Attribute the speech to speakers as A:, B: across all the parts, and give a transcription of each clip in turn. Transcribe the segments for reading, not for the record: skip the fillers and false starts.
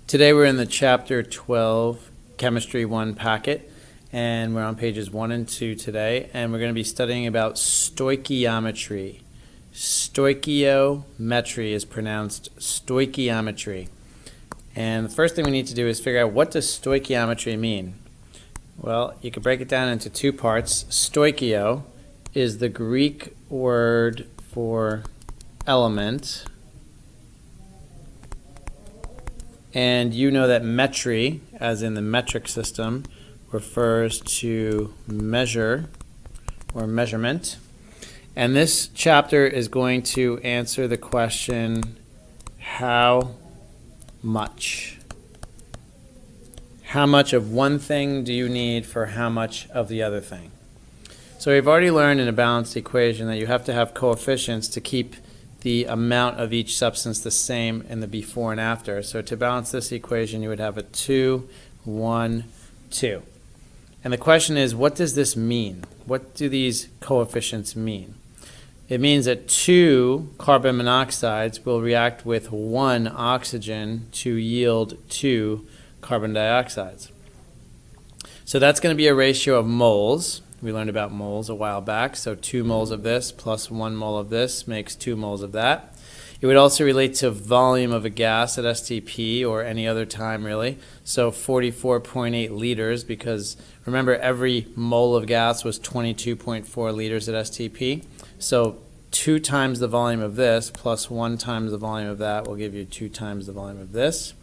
A: Today we're in the chapter 12, Chemistry 1 packet, and we're on pages 1 and 2 today, and we're going to be studying about stoichiometry. Stoichiometry is pronounced stoichiometry. And the first thing we need to do is figure out, what does stoichiometry mean? Well, you can break it down into two parts. Stoichio is the Greek word for element. And you know that metry, as in the metric system, refers to measure or measurement. And this chapter is going to answer the question, how much? How much of one thing do you need for how much of the other thing? So we've already learned in a balanced equation that you have to have coefficients to keep the amount of each substance the same in the before and after. So to balance this equation, you would have a 2, 1, 2. And the question is, what does this mean? What do these coefficients mean? It means that 2 carbon monoxides will react with 1 oxygen to yield 2 carbon dioxides. So that's going to be a ratio of moles. We learned about moles a while back, so 2 moles of this plus 1 mole of this makes 2 moles of that. It would also relate to volume of a gas at STP or any other time really, so 44.8 liters, because remember every mole of gas was 22.4 liters at STP, so 2 times the volume of this plus 1 times the volume of that will give you 2 times the volume of this.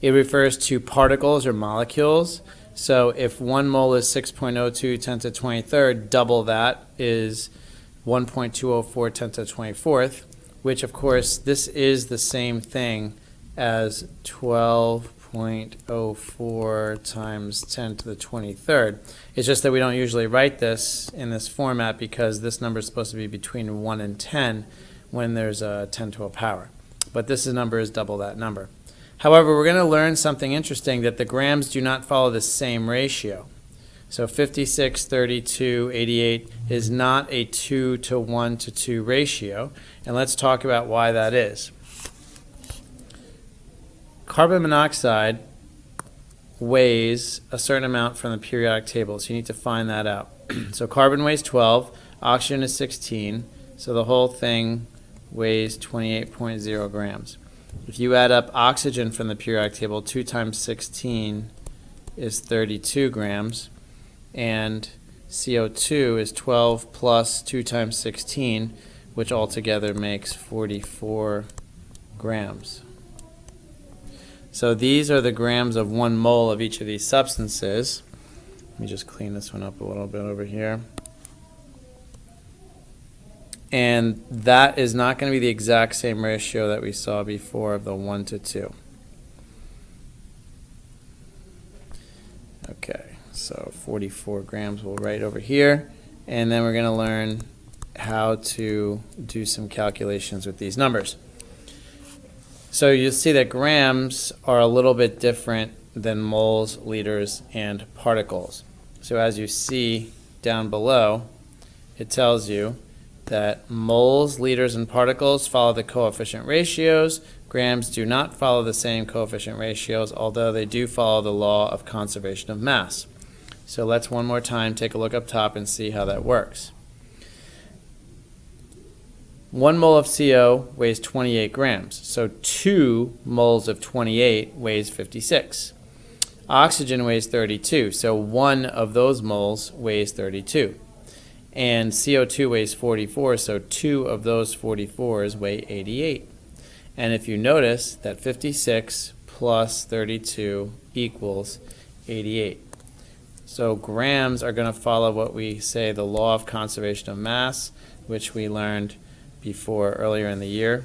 A: It refers to particles or molecules. So if 1 mole is 6.02 10 to the 23rd, double that is 1.204 10 to the 24th, which of course this is the same thing as 12.04 times 10 to the 23rd. It's just that we don't usually write this in this format because this number is supposed to be between 1 and 10 when there's a 10 to a power. But this number is double that number. However, we're going to learn something interesting, that the grams do not follow the same ratio. So 56, 32, 88 is not a 2 to 1 to 2 ratio. And let's talk about why that is. Carbon monoxide weighs a certain amount from the periodic table, so you need to find that out. So carbon weighs 12, oxygen is 16, so the whole thing weighs 28.0 grams. If you add up oxygen from the periodic table, 2 times 16 is 32 grams, and CO2 is 12 plus 2 times 16, which altogether makes 44 grams. So these are the grams of 1 mole of each of these substances. Let me just clean this one up a little bit over here. And that is not going to be the exact same ratio that we saw before of the 1 to 2. Okay, so 44 grams we'll write over here. And then we're going to learn how to do some calculations with these numbers. So you'll see that grams are a little bit different than moles, liters, and particles. So as you see down below, it tells you that moles, liters, and particles follow the coefficient ratios. Grams do not follow the same coefficient ratios, although they do follow the law of conservation of mass. So let's one more time take a look up top and see how that works. 1 mole of CO weighs 28 grams, so 2 moles of 28 weighs 56. Oxygen weighs 32, so 1 of those moles weighs 32. And CO2 weighs 44, so 2 of those 44s weigh 88. And if you notice that 56 plus 32 equals 88. So grams are going to follow what we say the law of conservation of mass, which we learned before earlier in the year,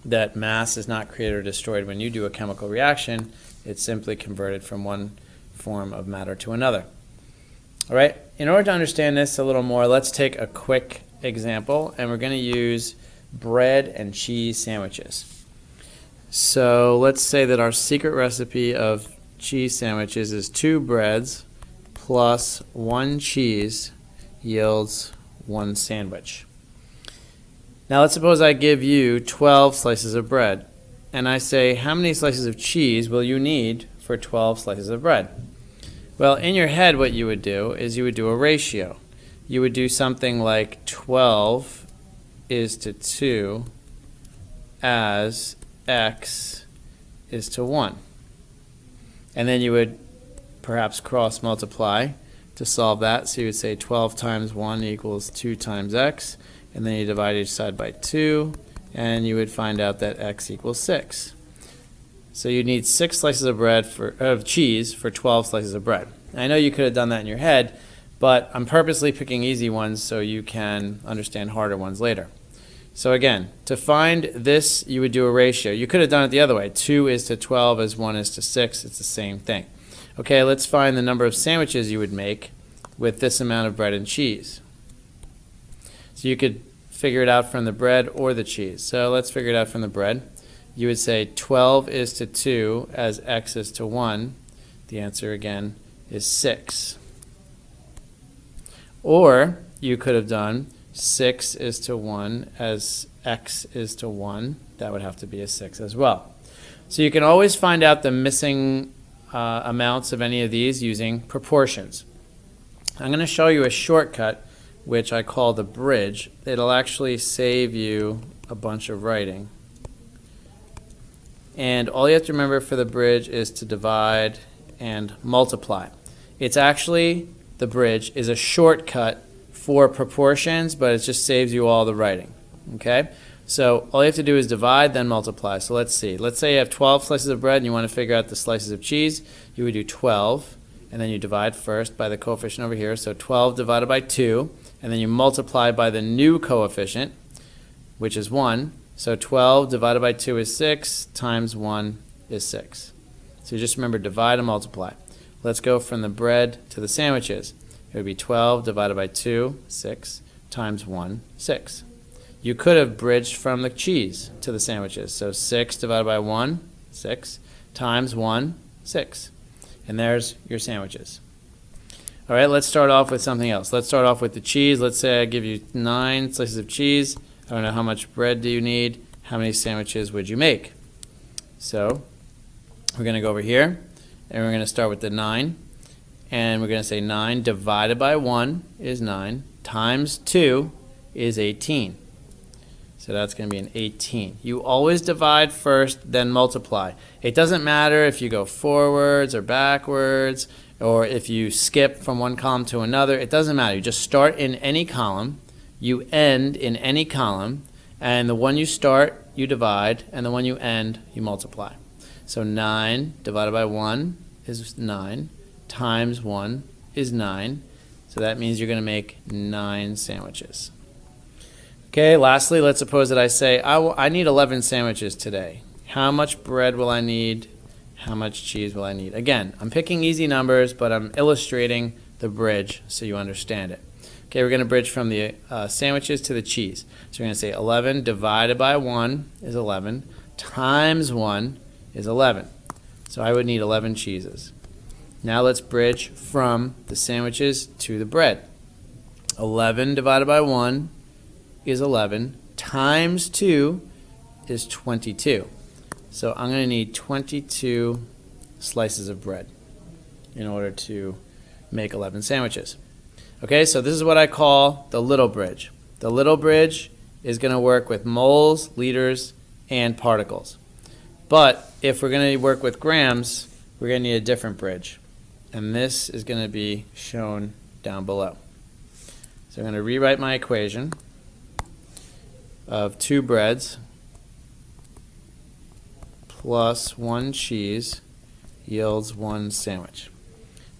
A: that mass is not created or destroyed when you do a chemical reaction. It's simply converted from one form of matter to another. All right, in order to understand this a little more, let's take a quick example, and we're going to use bread and cheese sandwiches. So let's say that our secret recipe of cheese sandwiches is 2 breads plus 1 cheese yields 1 sandwich. Now let's suppose I give you 12 slices of bread. and I say, how many slices of cheese will you need for 12 slices of bread? Well, in your head, what you would do is you would do a ratio. You would do something like 12 is to 2 as x is to 1. And then you would perhaps cross multiply to solve that. So you would say 12 times 1 equals 2 times x, and then you divide each side by 2, and you would find out that x equals 6. So you need 6 slices of cheese for 12 slices of bread. I know you could have done that in your head, but I'm purposely picking easy ones so you can understand harder ones later. So again, to find this, you would do a ratio. You could have done it the other way. 2 is to 12 as 1 is to 6. It's the same thing. Okay, let's find the number of sandwiches you would make with this amount of bread and cheese. So you could figure it out from the bread or the cheese. So let's figure it out from the bread. You would say 12 is to 2 as x is to 1. The answer again is 6. Or you could have done 6 is to 1 as x is to 1. That would have to be a 6 as well. So you can always find out the missing amounts of any of these using proportions. I'm going to show you a shortcut which I call the bridge. It'll actually save you a bunch of writing. And all you have to remember for the bridge is to divide and multiply. It's actually, the bridge is a shortcut for proportions, but it just saves you all the writing. Okay? So all you have to do is divide, then multiply. So let's see. Let's say you have 12 slices of bread and you want to figure out the slices of cheese. You would do 12, and then you divide first by the coefficient over here. So 12 divided by 2, and then you multiply by the new coefficient, which is 1. So 12 divided by 2 is 6, times 1 is 6. So you just remember divide and multiply. Let's go from the bread to the sandwiches. It would be 12 divided by 2, 6, times 1, 6. You could have bridged from the cheese to the sandwiches. So 6 divided by 1, 6, times 1, 6. And there's your sandwiches. All right, let's start off with something else. Let's start off with the cheese. Let's say I give you 9 slices of cheese. I don't know how much bread do you need. How many sandwiches would you make? So we're going to go over here, and we're going to start with the 9. And we're going to say 9 divided by 1 is 9, times 2 is 18. So that's going to be an 18. You always divide first, then multiply. It doesn't matter if you go forwards or backwards, or if you skip from one column to another. It doesn't matter. You just start in any column, you end in any column, and the one you start, you divide, and the one you end, you multiply. So 9 divided by 1 is 9, times 1 is 9. So that means you're going to make 9 sandwiches. Okay, lastly, let's suppose that I say, I need 11 sandwiches today. How much bread will I need? How much cheese will I need? Again, I'm picking easy numbers, but I'm illustrating the bridge so you understand it. Okay, we're going to bridge from the sandwiches to the cheese. So we're going to say 11 divided by 1 is 11, times 1 is 11. So I would need 11 cheeses. Now let's bridge from the sandwiches to the bread. 11 divided by 1 is 11, times 2 is 22. So I'm going to need 22 slices of bread in order to make 11 sandwiches. Okay, so this is what I call the little bridge. The little bridge is going to work with moles, liters, and particles. But if we're going to work with grams, we're going to need a different bridge. And this is going to be shown down below. So I'm going to rewrite my equation of 2 breads plus 1 cheese yields 1 sandwich.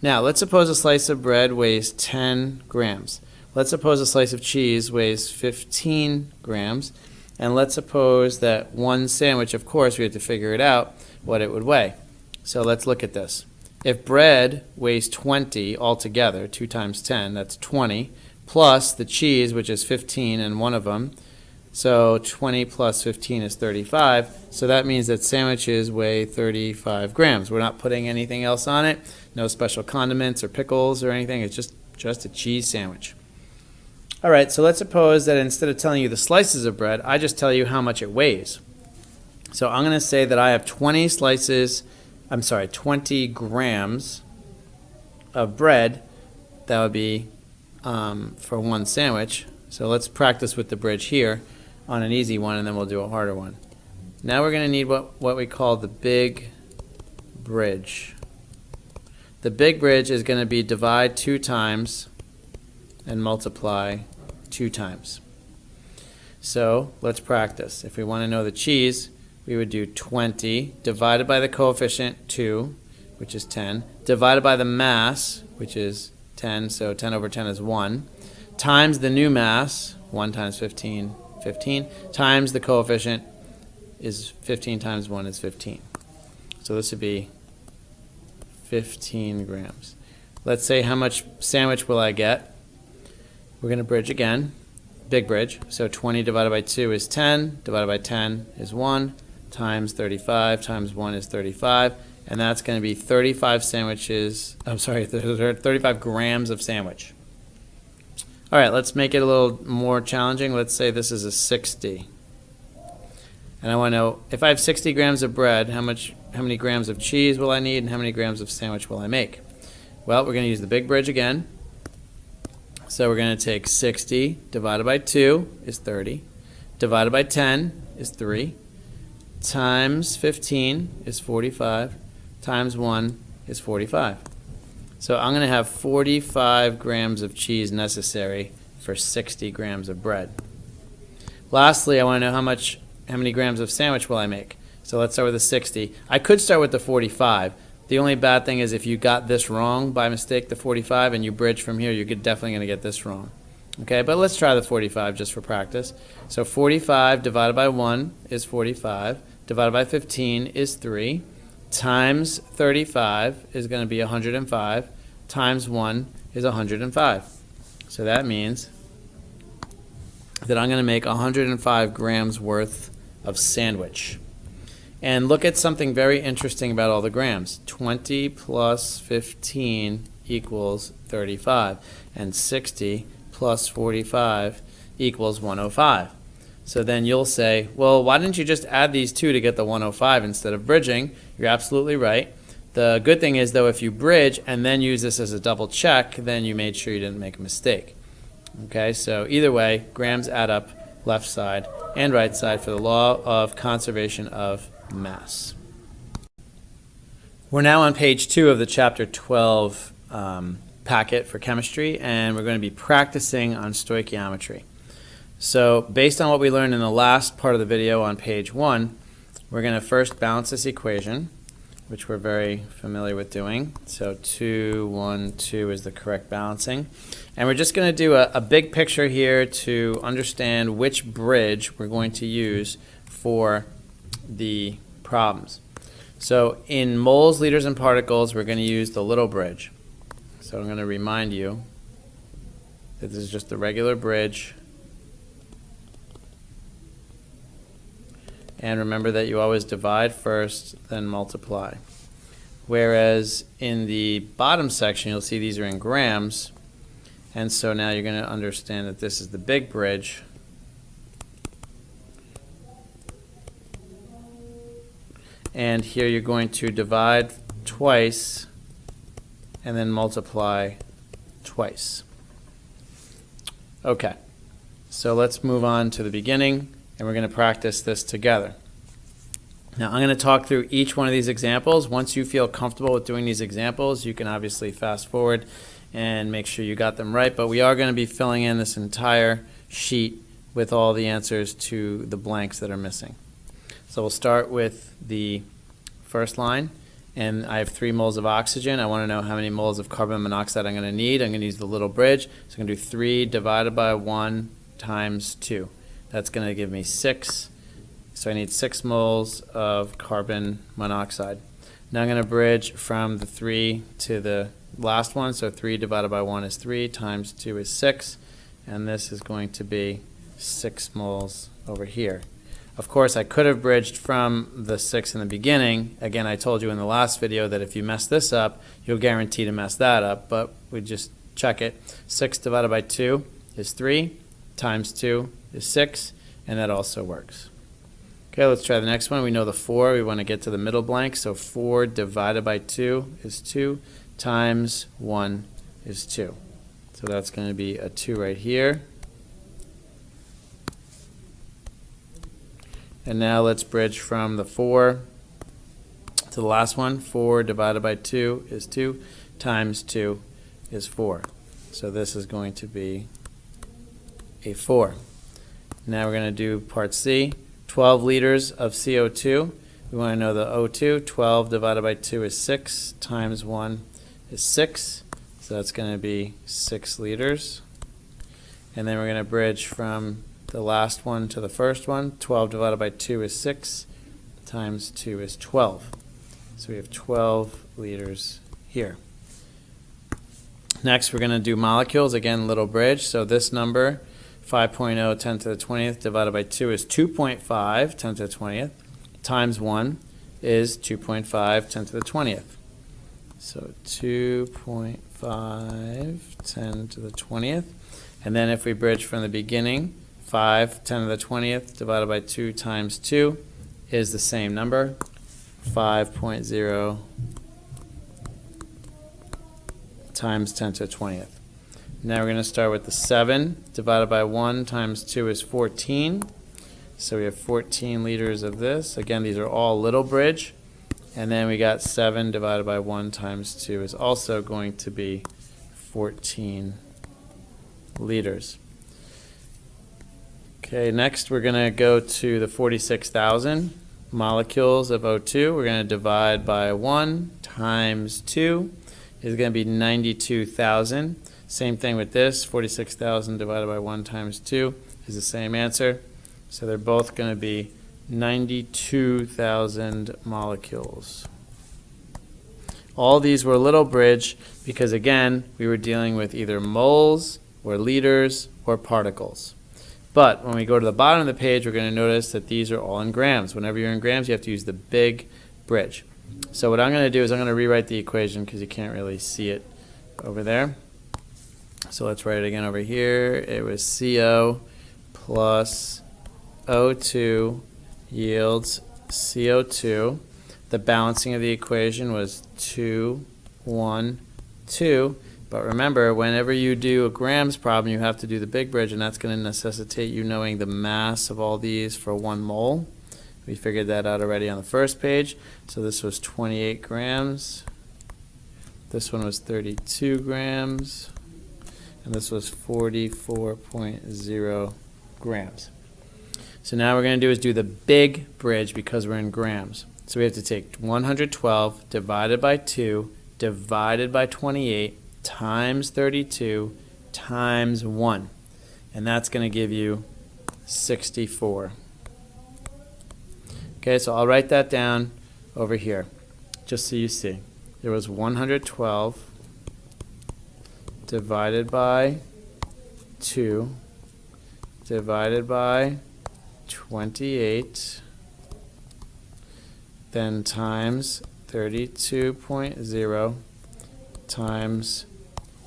A: Now, let's suppose a slice of bread weighs 10 grams. Let's suppose a slice of cheese weighs 15 grams. And let's suppose that 1 sandwich, of course, we have to figure it out, what it would weigh. So let's look at this. If bread weighs 20 altogether, 2 times 10, that's 20, plus the cheese, which is 15 in one of them, so 20 plus 15 is 35. So that means that sandwiches weigh 35 grams. We're not putting anything else on it. No special condiments or pickles or anything. It's just a cheese sandwich. All right, so let's suppose that instead of telling you the slices of bread, I just tell you how much it weighs. So I'm going to say that I have 20 grams of bread. That would be for one sandwich. So let's practice with the bridge here on an easy one, and then we'll do a harder one. Now we're going to need what we call the big bridge. The big bridge is going to be divide 2 times and multiply 2 times. So let's practice. If we want to know the cheese, we would do 20 divided by the coefficient 2, which is 10, divided by the mass, which is 10, so 10 over 10 is 1, times the new mass, 1 times 15, 15, times the coefficient is 15 times 1 is 15. So this would be 15 grams. Let's say how much sandwich will I get? We're going to bridge again, big bridge. So 20 divided by 2 is 10, divided by 10 is 1, times 35 times 1 is 35, and that's going to be 35 grams of sandwich. All right, let's make it a little more challenging. Let's say this is a 60. And I want to know, if I have 60 grams of bread, how many grams of cheese will I need, and how many grams of sandwich will I make? Well, we're going to use the big bridge again. So we're going to take 60 divided by 2 is 30, divided by 10 is 3, times 15 is 45, times 1 is 45. So I'm going to have 45 grams of cheese necessary for 60 grams of bread. Lastly, I want to know how many grams of sandwich will I make. So let's start with the 60. I could start with the 45. The only bad thing is if you got this wrong by mistake, the 45, and you bridge from here, you're definitely going to get this wrong. Okay, but let's try the 45 just for practice. So 45 divided by 1 is 45, divided by 15 is 3, times 35 is going to be 105, times 1 is 105. So that means that I'm going to make 105 grams worth of sandwich. And look at something very interesting about all the grams. 20 plus 15 equals 35, and 60 plus 45 equals 105. So then you'll say, well, why didn't you just add these two to get the 105 instead of bridging? You're absolutely right. The good thing is, though, if you bridge and then use this as a double check, then you made sure you didn't make a mistake. Okay, so either way, grams add up left side and right side for the law of conservation of mass. We're now on page 2 of the chapter 12 packet for chemistry, and we're going to be practicing on stoichiometry. So based on what we learned in the last part of the video on page 1, we're going to first balance this equation, which we're very familiar with doing. So 2, 1, 2 is the correct balancing. And we're just going to do a big picture here to understand which bridge we're going to use for the problems. So in moles, liters, and particles, we're going to use the little bridge. So I'm going to remind you that this is just the regular bridge. And remember that you always divide first, then multiply. Whereas in the bottom section, you'll see these are in grams. And so now you're going to understand that this is the big bridge. And here you're going to divide twice and then multiply twice. Okay, so let's move on to the beginning, and we're going to practice this together. Now I'm going to talk through each one of these examples. Once you feel comfortable with doing these examples, you can obviously fast forward and make sure you got them right, but we are going to be filling in this entire sheet with all the answers to the blanks that are missing. So we'll start with the first line, and I have 3 moles of oxygen. I want to know how many moles of carbon monoxide I'm going to need. I'm going to use the little bridge. So I'm going to do 3 divided by 1 times 2. That's going to give me 6. So I need 6 moles of carbon monoxide. Now I'm going to bridge from the 3 to the last one. So 3 divided by 1 is 3, times 2 is 6, and this is going to be 6 moles over here. Of course, I could have bridged from the 6 in the beginning. Again, I told you in the last video that if you mess this up, you'll guarantee to mess that up, but we just check it. 6 divided by 2 is 3, times 2 is 6, and that also works. Okay, let's try the next one. We know the 4. We want to get to the middle blank. So 4 divided by 2 is 2 times 1 is 2. So that's going to be a 2 right here. And now let's bridge from the 4 to the last one. 4 divided by 2 is 2 times 2 is 4. So this is going to be a 4. Now we're going to do part C. 12 liters of CO2. We want to know the O2. 12 divided by 2 is 6 times 1 is 6. So that's going to be 6 liters. And then we're going to bridge from the last one to the first one. 12 divided by 2 is 6 times 2 is 12. So we have 12 liters here. Next, we're going to do molecules. Again, little bridge. So this number, 5.0 10 to the 20th divided by 2 is 2.5 10 to the 20th times 1 is 2.5 10 to the 20th. So 2.5 10 to the 20th. And then if we bridge from the beginning, 5 10 to the 20th divided by 2 times 2 is the same number, 5.0 times 10 to the 20th. Now we're going to start with the 7 divided by 1 times 2 is 14. So we have 14 liters of this. Again, these are all little bridge. And then we got 7 divided by 1 times 2 is also going to be 14 liters. Okay, next we're going to go to the 46,000 molecules of O2. We're going to divide by 1 times 2 is going to be 92,000. Same thing with this, 46,000 divided by 1 times 2 is the same answer. So they're both going to be 92,000 molecules. All these were little bridge because, again, we were dealing with either moles or liters or particles. But when we go to the bottom of the page, we're going to notice that these are all in grams. Whenever you're in grams, you have to use the big bridge. So what I'm going to do is I'm going to rewrite the equation because you can't really see it over there. So let's write it again over here. It was CO plus O2 yields CO2. The balancing of the equation was 2, 1, 2. But remember, whenever you do a grams problem, you have to do the big bridge, and that's going to necessitate you knowing the mass of all these for 1 mole. We figured that out already on the first page. So this was 28 grams. This one was 32 grams. And this was 44.0 grams. So now what we're going to do is do the big bridge because we're in grams. So we have to take 112 divided by 2 divided by 28 times 32 times 1. And that's going to give you 64. Okay, so I'll write that down over here just so you see. There was 112 divided by 2 divided by 28, then times 32.0 times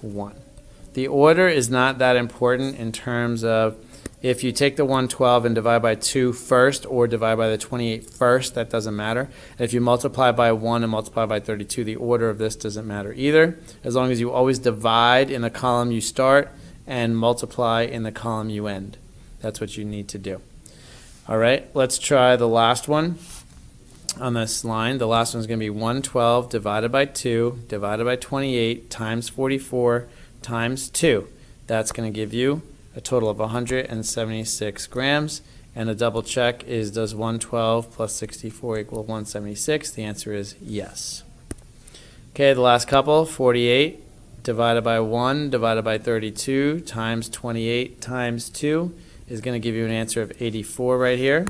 A: 1. The order is not that important in terms of if you take the 112 and divide by 2 first or divide by the 28 first, that doesn't matter. And if you multiply by 1 and multiply by 32, the order of this doesn't matter either, as long as you always divide in the column you start and multiply in the column you end. That's what you need to do. All right, let's try the last one on this line. The last one is going to be 112 divided by 2 divided by 28 times 44 times 2. That's going to give you a total of 176 grams. And a double check is, does 112 plus 64 equal 176? The answer is yes. Okay, the last couple, 48 divided by 1 divided by 32 times 28 times 2 is going to give you an answer of 84 right here.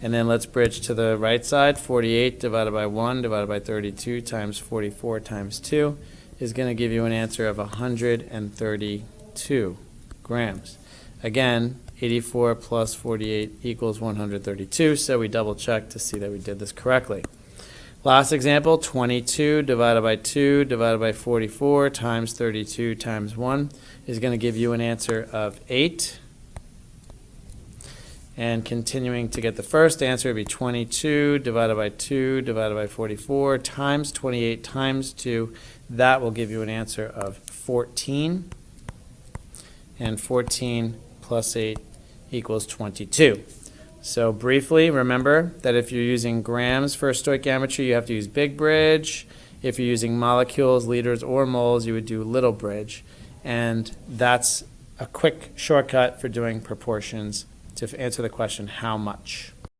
A: And then let's bridge to the right side. 48 divided by 1 divided by 32 times 44 times 2 is going to give you an answer of 132 grams. Again, 84 plus 48 equals 132, so we double check to see that we did this correctly. Last example, 22 divided by 2 divided by 44 times 32 times 1 is going to give you an answer of 8. And continuing to get the first answer would be 22 divided by 2 divided by 44 times 28 times 2. That will give you an answer of 14. And 14 plus 8 equals 22. So briefly, remember that if you're using grams for stoichiometry, you have to use big bridge. If you're using molecules, liters, or moles, you would do little bridge. And that's a quick shortcut for doing proportions to answer the question, how much?